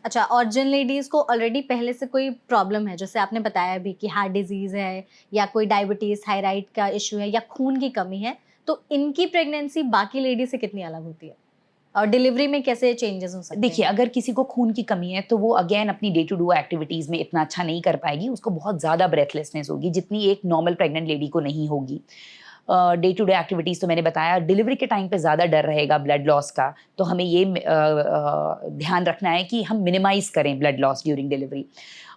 अच्छा, और जिन लेडीज़ को ऑलरेडी पहले से कोई प्रॉब्लम है, जैसे आपने बताया भी कि हार्ट डिज़ीज़ है या कोई डायबिटीज़, थायराइड का इश्यू है या खून की कमी है, तो इनकी प्रेगनेंसी बाकी लेडीज़ से कितनी अलग होती है? और डिलीवरी में कैसे चेंजेस हो सकते देखिए, हैं? अगर किसी को खून की कमी है, तो वो अगेन अपनी डे टू डू एक्टिविटीज़ में इतना अच्छा नहीं कर पाएगी, उसको बहुत ज़्यादा ब्रेथलेसनेस होगी, जितनी एक नॉर्मल प्रेग्नेंट लेडी को नहीं होगी। डे टू डे एक्टिविटीज़ तो मैंने बताया, डिलीवरी के टाइम पे ज़्यादा डर रहेगा ब्लड लॉस का, तो हमें ये ध्यान रखना है कि हम मिनिमाइज़ करें ब्लड लॉस ड्यूरिंग डिलीवरी।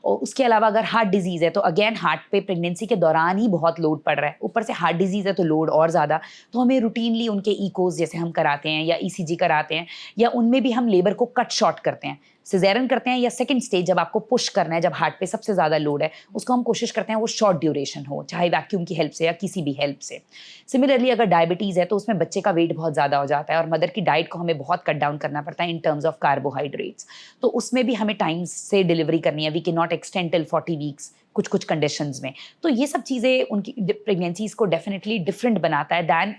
और उसके अलावा अगर हार्ट डिज़ीज़ है, तो अगेन हार्ट पे प्रेगनेंसी के दौरान ही बहुत लोड पड़ रहा है, ऊपर से हार्ट डिज़ीज़ है तो लोड और ज़्यादा, तो हमें रूटीनली उनके इकोज़ जैसे हम कराते हैं या ईसीजी कराते हैं, या उनमें भी हम लेबर को कट शॉर्ट करते हैं। सिज़ेरियन करते हैं या सेकंड स्टेज जब आपको पुश करना है, जब हार्ट पे सबसे ज़्यादा लोड है, उसको हम कोशिश करते हैं वो शॉर्ट ड्यूरेशन हो, चाहे वैक्यूम की हेल्प से या किसी भी हेल्प से। सिमिलरली अगर डायबिटीज़ है, तो उसमें बच्चे का वेट बहुत ज़्यादा हो जाता है और मदर की डाइट को हमें बहुत कट डाउन करना पड़ता है इन टर्म्स ऑफ कार्बोहाइड्रेट्स। तो उसमें भी हमें टाइम से डिलीवरी करनी है, we can not extend till 40 weeks कुछ-कुछ कंडीशंस में। तो ये सब चीज़ें उनकी प्रेगनेंसीज़ को डेफिनिटली डिफरेंट बनाता है दैन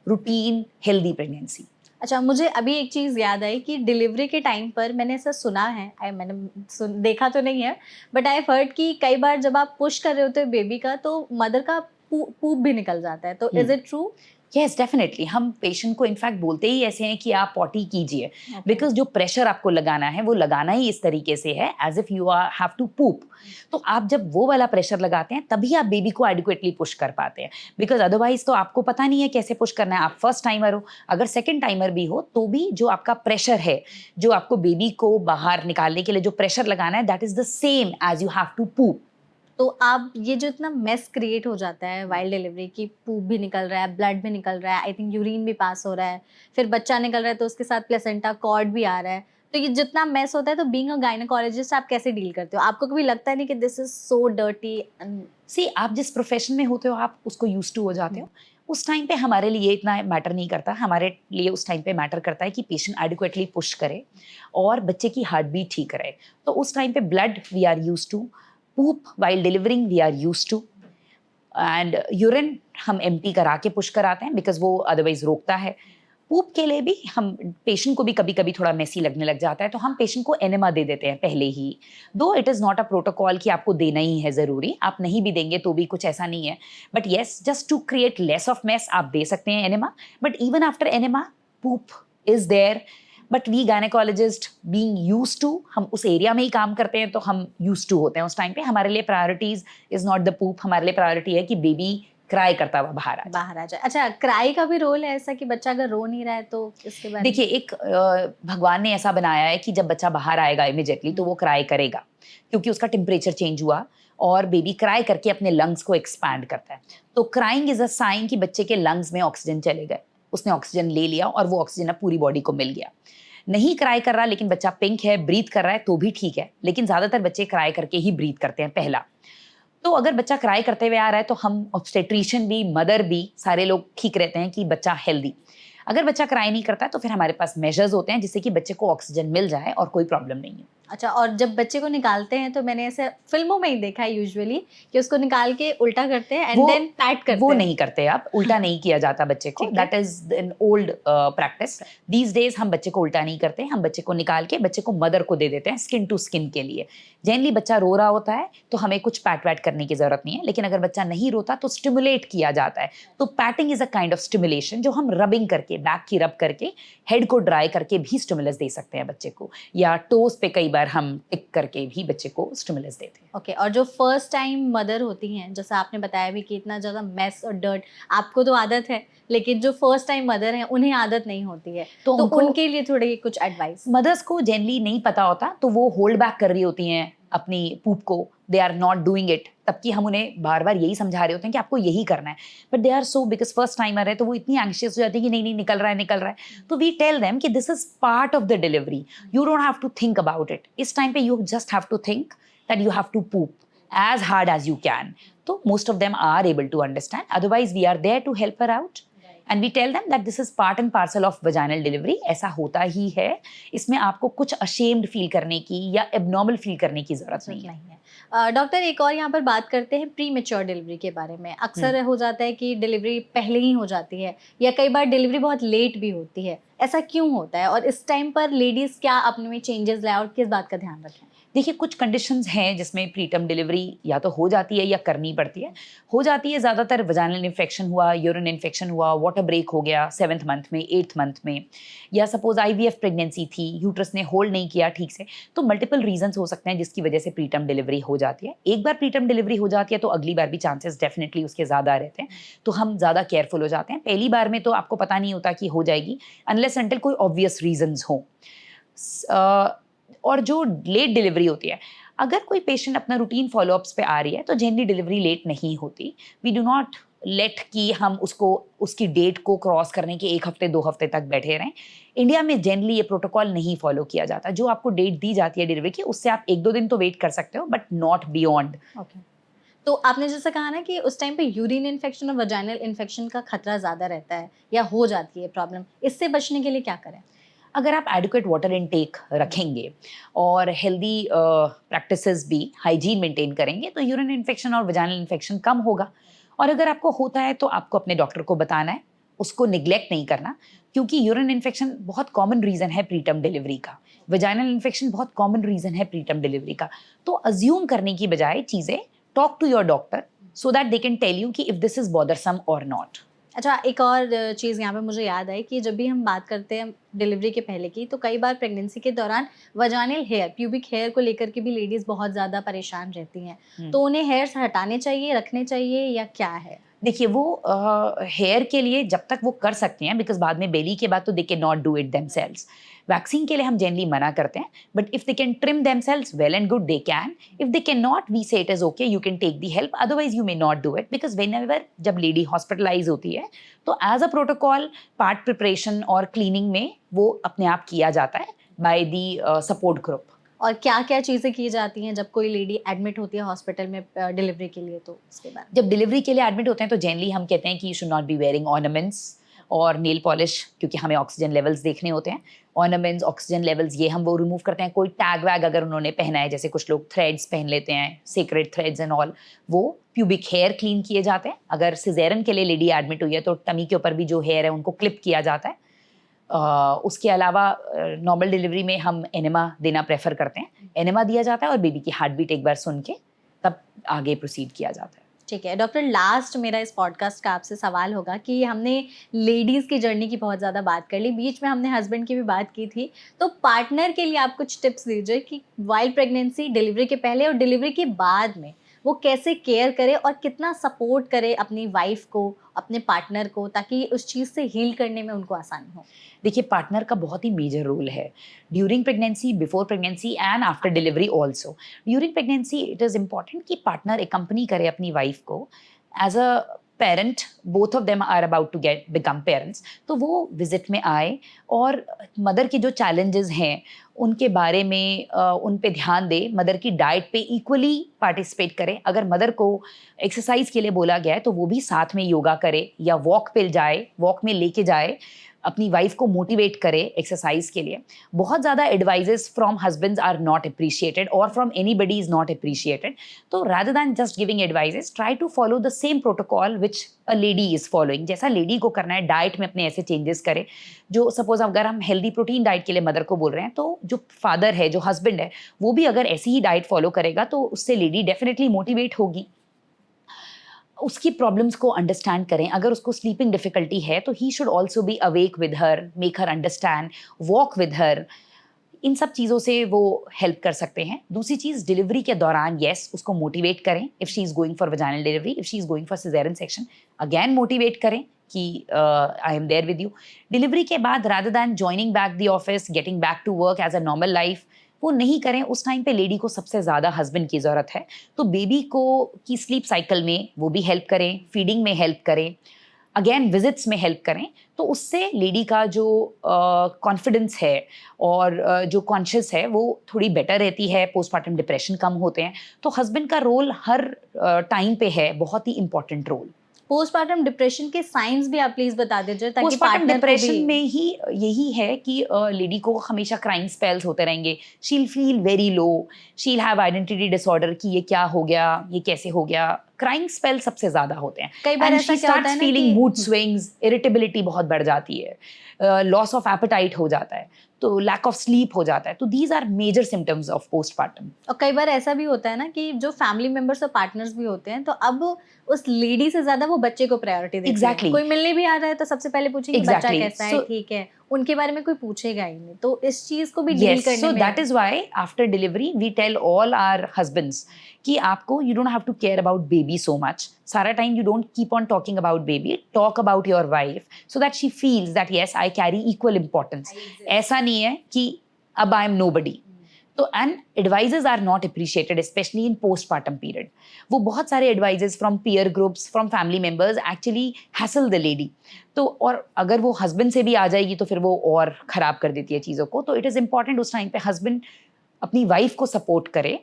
रूटीन हेल्दी प्रेगनेंसी। अच्छा, मुझे अभी एक चीज़ याद आई कि डिलीवरी के टाइम पर मैंने ऐसा सुना है, मैंने देखा तो नहीं है, बट आई हैव हर्ड कि कई बार जब आप पुश कर रहे होते हो बेबी का, तो मदर का पूप भी निकल जाता है, तो hmm. Is it true? Yes, definitely हम पेशेंट को इनफैक्ट बोलते ही ऐसे हैं कि आप पॉटी कीजिए, ओके। बिकॉज़ जो प्रेशर आपको लगाना है, वो लगाना ही इस तरीके से है as if you have to poop. तो आप जब वो वाला प्रेशर लगाते हैं, तभी आप बेबी को एडिक्वेटली पुश कर पाते हैं, बिकॉज़ अदरवाइज़ तो आपको पता नहीं है कैसे पुश करना है। आप फर्स्ट टाइमर हो, अगर सेकंड टाइमर भी हो, तो भी जो आपका प्रेशर है, जो आपको बेबी को बाहर निकालने के लिए जो प्रेशर लगाना है, that is the same as you have to poop. तो आप ये जो इतना मेस क्रिएट हो जाता है व्हाइल डिलीवरी की, पूप भी निकल रहा है, ब्लड भी निकल रहा है, आई थिंक यूरिन भी पास हो रहा है, फिर बच्चा निकल रहा है तो उसके साथ प्लेसेंटा, कॉर्ड भी आ रहा है। तो ये जितना मेस होता है, तो बीइंग अ गायनेकोलॉजिस्ट आप कैसे डील करते हो? आपको कभी लगता नहीं कि this is so dirty and see आप जिस प्रोफेशन में होते हो आप उसको यूज़ टू हो जाते हुँ, हो। उस टाइम पे हमारे लिए इतना मैटर नहीं करता, हमारे लिए उस टाइम पे मैटर करता है कि पेशेंट एडिक्वेटली पुश करे और बच्चे की हार्ट बीट ठीक रहे। तो उस टाइम पे blood we are used to, poop while delivering we are used to, and urine हम एम्प्टी करा के पुश कराते हैं बिकॉज़ वो अदरवाइज़ रोकता है। पूप के लिए भी हम पेशेंट को भी कभी-कभी थोड़ा मेसी लगने लग जाता है, तो हम पेशेंट को एनेमा दे देते हैं पहले ही। दो it is not a protocol कि आपको देना ही है ज़रूरी, आप नहीं भी देंगे तो भी कुछ ऐसा नहीं है। But yes, just to create less of mess आप दे सकते हैं enema, but even after enema, poop is there. But we gynaecologist being used to, हम उस एरिया में ही काम करते हैं, तो हम यूज्ड टू होते हैं उस टाइम पे। हमारे लिए प्रायोरिटीज़ इज़ नॉट द पूप, हमारे लिए प्रायोरिटी है कि बेबी क्राई करता हुआ बाहर आ जाए। बाहर आ जाए। अच्छा, क्राई का भी रोल है ऐसा कि बच्चा अगर रो नहीं रहा है तो इसके बारे में? देखिए, एक भगवान ने ऐसा बनाया है कि जब बच्चा बाहर आएगा इमीडिएटली तो हुँ, वो क्राई करेगा, क्योंकि उसका टेम्परेचर चेंज हुआ और बेबी क्राई करके अपने लंग्स को एक्सपैंड करता है। तो क्राइंग इज़ अ साइन कि बच्चे के लंग्स में ऑक्सीजन चले गए। उसने ऑक्सीजन ले लिया और वो ऑक्सीजन अब पूरी बॉडी को मिल गया। नहीं क्राई कर रहा लेकिन बच्चा पिंक है, ब्रीथ कर रहा है तो भी ठीक है, लेकिन ज़्यादातर बच्चे क्राई करके ही ब्रीथ करते हैं पहला। तो अगर बच्चा क्राई करते हुए आ रहा है तो हम ऑब्स्टेट्रिशियन भी, मदर भी, सारे लोग ठीक रहते हैं कि बच्चा हेल्दी। अगर बच्चा क्राई नहीं करता तो फिर हमारे पास मेजर्स होते हैं जिससे कि बच्चे को ऑक्सीजन मिल जाए और कोई प्रॉब्लम नहीं है। अच्छा, और जब बच्चे को निकालते हैं तो मैंने ऐसे फ़िल्मों में ही देखा है यूजुअली कि उसको निकाल के उल्टा करते हैं एंड वो देन पैट वो करते हैं। नहीं करते आप, उल्टा नहीं किया जाता बच्चे को, ठीक है। That is an old practice. These days हम बच्चे को उल्टा नहीं करते, हम बच्चे को निकाल के बच्चे को मदर को दे देते हैं स्किन टू स्किन के लिए। जनरली बच्चा रो रहा होता है, तो हमें कुछ पैट-वैट करने की ज़रूरत नहीं है, लेकिन अगर बच्चा नहीं रोता तो स्टिमुलेट किया जाता है। तो patting is a kind of stimulation जो हम रबिंग करके, बैक की रब करके, हेड को ड्राई करके भी स्टिमुलस दे सकते हैं बच्चे को, या टोज़ पे कई बार हम टिक करके भी बच्चे को स्टिमुलस देते हैं। ओके, और जो फर्स्ट टाइम मदर होती हैं, जैसा आपने बताया भी कि इतना ज़्यादा मेस और डर्ट, आपको तो आदत है, लेकिन जो फर्स्ट टाइम मदर हैं, उन्हें आदत नहीं होती है, तो तो उनको उनके लिए थोड़ी कुछ एडवाइस? मदर्स को जनरली नहीं पता होता, तो वो होल्ड बैक कर रही होती हैं अपनी पूप को, they are not doing it, तब कि हम उन्हें बार-बार यही समझा रहे होते हैं कि आपको यही करना है। But they are so, because first timer है, तो वो इतनी एंग्ज़ियस हो जाती है कि नहीं, नहीं निकल रहा है, निकल रहा है। तो वी टेल देम कि this is part of the delivery, you don't have to think about it. इस टाइम पे you just have to think that you have to poop as hard as you can. So most of them are able to understand. Otherwise, we are there to help her out. And we tell them that this is part and parcel of vaginal delivery. ऐसा होता ही है। इसमें आपको कुछ ashamed feel करने की या abnormal feel करने की ज़रूरत ज़रूरत नहीं है। नहीं है। डॉक्टर, एक और यहाँ पर बात करते हैं प्री मैच्योर डिलीवरी के बारे में। हुँ। अक्सर हो जाता है कि डिलीवरी पहले ही हो जाती है या कई बार डिलीवरी बहुत लेट भी होती है। ऐसा क्यों होता है और इस टाइम पर लेडीज क्या अपने में चेंजेस लाए और किस बात का ध्यान रखें? देखिए, कुछ कंडीशंस हैं जिसमें प्रीटर्म डिलीवरी या तो हो जाती है या करनी पड़ती है। हो जाती है ज़्यादातर वजाइनल इन्फेक्शन हुआ, यूरिन इन्फेक्शन हुआ, वाटर ब्रेक हो गया 7th मंथ में, 8th मंथ में, या सपोज़ आईवीएफ प्रेगनेंसी थी, यूट्रस ने होल्ड नहीं किया ठीक से। तो मल्टीपल रीज़न्स हो सकते हैं जिसकी वजह से प्रीटर्म डिलीवरी हो जाती है। एक बार प्रीटर्म डिलीवरी हो जाती है तो अगली बार भी चांसेस डेफिनिटली उसके ज़्यादा रहते हैं। तो हम ज़्यादा केयरफुल हो जाते हैं। पहली बार में तो आपको पता नहीं होता कि हो जाएगी, अनलेस अंटिल कोई ऑब्वियस रीज़न्स हों। और जो लेट डिलीवरी होती है, अगर कोई पेशेंट अपना रूटीन फॉलोअप्स पे आ रही है तो जनरली डिलीवरी लेट नहीं होती। वी डू नॉट लेट कि हम उसको उसकी डेट को क्रॉस करने के 1 हफ्ते 2 हफ्ते तक बैठे रहें। इंडिया में जनरली ये प्रोटोकॉल नहीं फॉलो किया जाता। जो आपको डेट दी जाती है डिलीवरी की, उससे आप 1-2 दिन तो वेट कर सकते हो, बट नॉट बियॉन्ड। ओके। तो आपने जैसे कहा ना कि उस टाइम पे यूरिन इन्फेक्शन और वजाइनल इन्फेक्शन का खतरा ज़्यादा रहता है या हो जाती है प्रॉब्लम, इससे बचने के लिए क्या करें? अगर आप एडिक्वेट वाटर इनटेक रखेंगे और हेल्दी प्रैक्टिसेस भी हाइजीन मेंटेन करेंगे तो यूरिन इन्फेक्शन और वजाइनल इन्फेक्शन कम होगा। और अगर आपको होता है तो आपको अपने डॉक्टर को बताना है, उसको निग्लेक्ट नहीं करना, क्योंकि यूरिन इन्फेक्शन बहुत कॉमन रीज़न है प्रीटर्म डिलीवरी का, वजाइनल इन्फेक्शन बहुत कॉमन रीज़न है प्रीटर्म डिलीवरी का। तो अज्यूम करने की बजाय चीज़ें, talk to your doctor so that they can tell you कि इफ दिस इज बॉदरसम और नॉट। अच्छा, एक और चीज़ यहाँ पे मुझे याद आई कि जब भी हम बात करते हैं डिलीवरी के पहले की, तो कई बार प्रेगनेंसी के दौरान वजाइनल हेयर, प्यूबिक हेयर को लेकर के भी लेडीज़ बहुत ज़्यादा परेशान रहती हैं। तो उन्हें हेयर्स हटाने चाहिए, रखने चाहिए या क्या है? देखिए, वो हेयर के लिए जब तक वो कर सकते हैं, बिकॉज बाद में बेली के बाद तो they can not do it themselves. Waxing के लिए हम जनरली मना करते हैं, but if they can trim themselves well and good, they can. If they can not, we say it is okay, you can take the help, otherwise you may not do it, because whenever जब lady hospitalise होती है तो as a protocol part preparation और cleaning में वो अपने आप किया जाता है बाय दी सपोर्ट ग्रुप। और क्या-क्या चीज़ें की जाती हैं जब कोई लेडी एडमिट होती है हॉस्पिटल में डिलीवरी के लिए, तो उसके बारे में? जब डिलीवरी के लिए एडमिट होते हैं तो जनरली हम कहते हैं कि you should not be wearing ornaments और नेल पॉलिश, क्योंकि हमें ऑक्सीजन लेवल्स देखने होते हैं। ऑर्नामेंट्स, ऑक्सीजन लेवल्स, ये हम वो रिमूव करते हैं। कोई टैग वैग अगर उन्होंने पहना है, जैसे कुछ लोग थ्रेड्स पहन लेते हैं, सीक्रेट थ्रेड्स एंड ऑल, वो प्यूबिक हेयर क्लीन किए जाते हैं। अगर सिजेरियन के लिए लेडी एडमिट हुई है तो टमी के ऊपर भी जो हेयर है उनको क्लिप किया जाता है। उसके अलावा नॉर्मल डिलीवरी में हम एनेमा देना प्रेफर करते हैं। एनेमा दिया जाता है और बेबी की हार्ट बीट एक बार सुन के तब आगे प्रोसीड किया जाता है। ठीक है डॉक्टर, लास्ट मेरा इस पॉडकास्ट का आपसे सवाल होगा कि हमने लेडीज़ की जर्नी की बहुत ज़्यादा बात कर ली, बीच में हमने हस्बैंड की भी बात की थी, तो पार्टनर के लिए आप कुछ टिप्स दीजिए कि वाइल प्रेगनेंसी, डिलीवरी के पहले और डिलीवरी के बाद में वो कैसे केयर करे और कितना सपोर्ट करे अपनी वाइफ को, अपने पार्टनर को, ताकि उस चीज़ से हील करने में उनको आसानी हो। देखिए, पार्टनर का बहुत ही मेजर रोल है during pregnancy, before pregnancy and after delivery also. During pregnancy it is important कि पार्टनर एकम्पनी करे अपनी वाइफ को as a parent. Both of them are about to get become parents, तो वो विजिट में आए और मदर के जो चैलेंजेस हैं उनके बारे में उन पे ध्यान दे, मदर की डाइट पे इक्वली पार्टिसिपेट करें। अगर मदर को एक्सरसाइज के लिए बोला गया है तो वो भी साथ में योगा करे या वॉक पे जाए, वॉक में लेके जाए, अपनी वाइफ को मोटिवेट करे एक्सरसाइज के लिए। बहुत ज़्यादा advices from husbands are not appreciated और from anybody is not appreciated. तो rather than just giving advices, try to follow the same protocol which a lady is following. जैसा लेडी को करना है, डाइट में अपने ऐसे चेंजेस करे जो, सपोज अगर हम हेल्दी प्रोटीन डाइट के लिए मदर को बोल रहे हैं, तो जो फादर है, जो हस्बैंड है, वो भी अगर ऐसी ही डाइट फॉलो करेगा तो उससे लेडी डेफिनेटली मोटिवेट होगी। उसकी प्रॉब्लम्स को अंडरस्टैंड करें। अगर उसको स्लीपिंग डिफिकल्टी है तो he should also be awake with her, make her understand, walk with her. इन सब चीज़ों से वो हेल्प कर सकते हैं। दूसरी चीज़, डिलीवरी के दौरान येस उसको मोटिवेट करें। If she is going for vaginal delivery, if she is going for caesarean section, again motivate करें कि I am there with you. Delivery के बाद rather than joining back the office, getting back to work as a normal life, वो नहीं करें। उस time पे lady को सबसे ज़्यादा हस्बैंड की ज़रूरत है। तो बेबी को की स्लीप साइकिल में वो भी हेल्प करें, फीडिंग में हेल्प करें, अगेन विजिट्स में हेल्प करें। तो उससे लेडी का जो कॉन्फिडेंस है और जो कॉन्शियस है वो थोड़ी बेटर रहती है। पोस्टमार्टम डिप्रेशन कम होते हैं। तो हस्बैंड का रोल हर टाइम पे है, बहुत ही इंपॉर्टेंट रोल। पोस्टपार्टम डिप्रेशन के साइंस भी आप प्लीज बता दीजिए ताकि पोस्टमार्टम पार्टनर को डिप्रेशन भी। में ही यही है कि लेडी को हमेशा क्राइंग स्पेल्स होते रहेंगे। She will feel very low, she will have identity disorder कि ये क्या हो गया, ये कैसे हो गया, क्राइंग स्पेल सबसे ज्यादा होते हैं। कई बार एंड ऐसा शी क्या होता है स्टार्ट्स ना फीलिंग कि मूड स्विंग्स, इरिटेबिलिटी बहुत बढ़ जाती है, लॉस ऑफ एपेटाइट हो जाता है, तो लैक ऑफ स्लीप हो जाता है। तो these are major symptoms of postpartum. और कई बार ऐसा भी होता है ना कि जो फैमिली मेंबर्स और पार्टनर्स भी होते हैं, तो अब उस लेडी से ज्यादा वो बच्चे को प्रायोरिटी देते हैं। Exactly. कोई मिलने भी आ रहा है तो सबसे पहले पूछेंगे बच्चा Exactly. कैसा है, So- ठीक है, उनके बारे में कोई पूछेगा ही नहीं। तो इस चीज को भी डील Yes, करने so में that is why after delivery we tell all our husbands कि आपको you don't have to care about baby so much. सारा time you don't keep on talking about baby, talk about your wife so that she feels that yes, I carry equal importance. ऐसा नहीं है कि अब I am nobody. तो and advices are not appreciated especially in postpartum period. वो बहुत सारे advices from peer groups, from family members actually hassle the lady. तो और अगर वो हस्बैंड से भी आ जाएगी तो फिर वो और खराब कर देती है चीज़ों को। तो इट इज़ इम्पॉर्टेंट उस टाइम पे हस्बैंड अपनी वाइफ को सपोर्ट करे,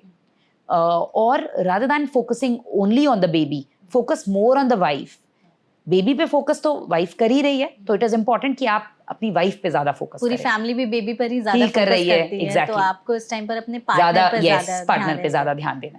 और rather than focusing only on the baby, focus more on the wife. Baby पे फोकस तो वाइफ कर ही रही है, तो इट इज़ इम्पॉर्टेंट कि आप अपनी वाइफ पे ज़्यादा फोकस पूरी करें। फैमिली भी बेबी पर ही ज्यादा Feel कर फोकस रही है, करती है, तो exactly. आपको इस टाइम पर अपने ज़्यादा पार्टनर पर यस, ज्यादा पार्टनर ध्यान पे ज़्यादा देना है। ध्यान देना।